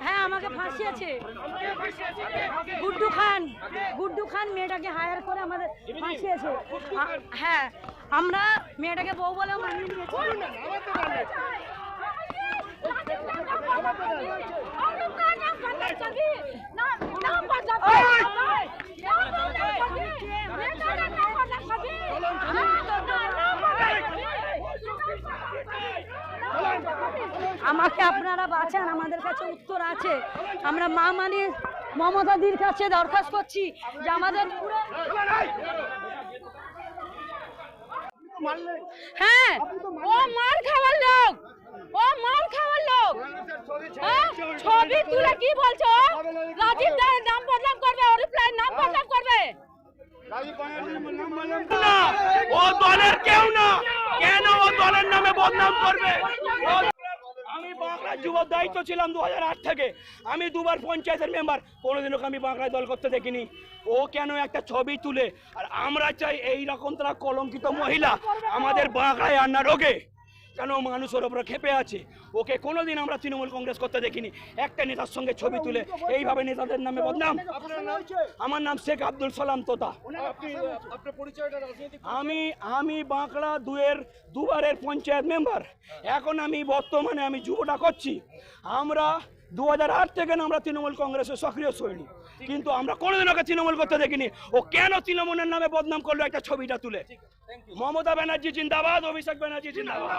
হ্যাঁ আমাকে ফাঁসিয়েছে গুড্ডু খান মেয়েটাকে হায়ার করে আমাদের ফাঁসিয়েছে। হ্যাঁ আমরা মেয়েটাকে বউ বলেও মানিয়ে নিয়েছি। আমাকে আপনারা বাঁচান, আমাদের কাছে উত্তর আছে। আমরা মা মানে মমতাদির কাছে দরখাস্ত করছি যে আমাদের হ্যাঁ ও মার খাওয়ার লোক, হ্যাঁ ছবি তুলে কি বলছো? রাজীব দার নাম বদনাম করবে, অরিপ্লাইয়ের নাম বদনাম করবে। ও দলের কেউ না, কেন ও দলের নামে বদনাম করবে? আমি বাংলার যুব দায়িত্ব ছিলাম 2008 থেকে। আমি দুবার পঞ্চায়েতের মেম্বার, কোনোদিনও আমি বাংলায় দল করতে দেখিনি। ও কেন একটা ছবি তুলে? আর আমরা চাই এই রকম তারা কলঙ্কিত মহিলা আমাদের বাংলায় আর না রোগে। কেন মানুষের ওপরে খেপে আছে? ওকে কোনোদিন আমরা তৃণমূল কংগ্রেস করতে দেখিনি। একটা নেতার সঙ্গে ছবি তুলে এইভাবে নেতাদের নামে বদনাম। আমার নাম শেখ আব্দুল সালাম তোতা। আমি বাঁকড়া দুবারের পঞ্চায়েত মেম্বার। এখন আমি বর্তমানে আমি যুবটা করছি। আমরা 2008 থেকে আমরা তৃণমূল কংগ্রেসের সক্রিয় সৈনিক, কিন্তু আমরা কোনোদিন ওকে তৃণমূল করতে দেখিনি। ও কেন তৃণমূলের নামে বদনাম করলো একটা ছবিটা তুলে? মমতা ব্যানার্জি জিন্দাবাদ, অভিষেক ব্যানার্জি জিন্দাবাদ।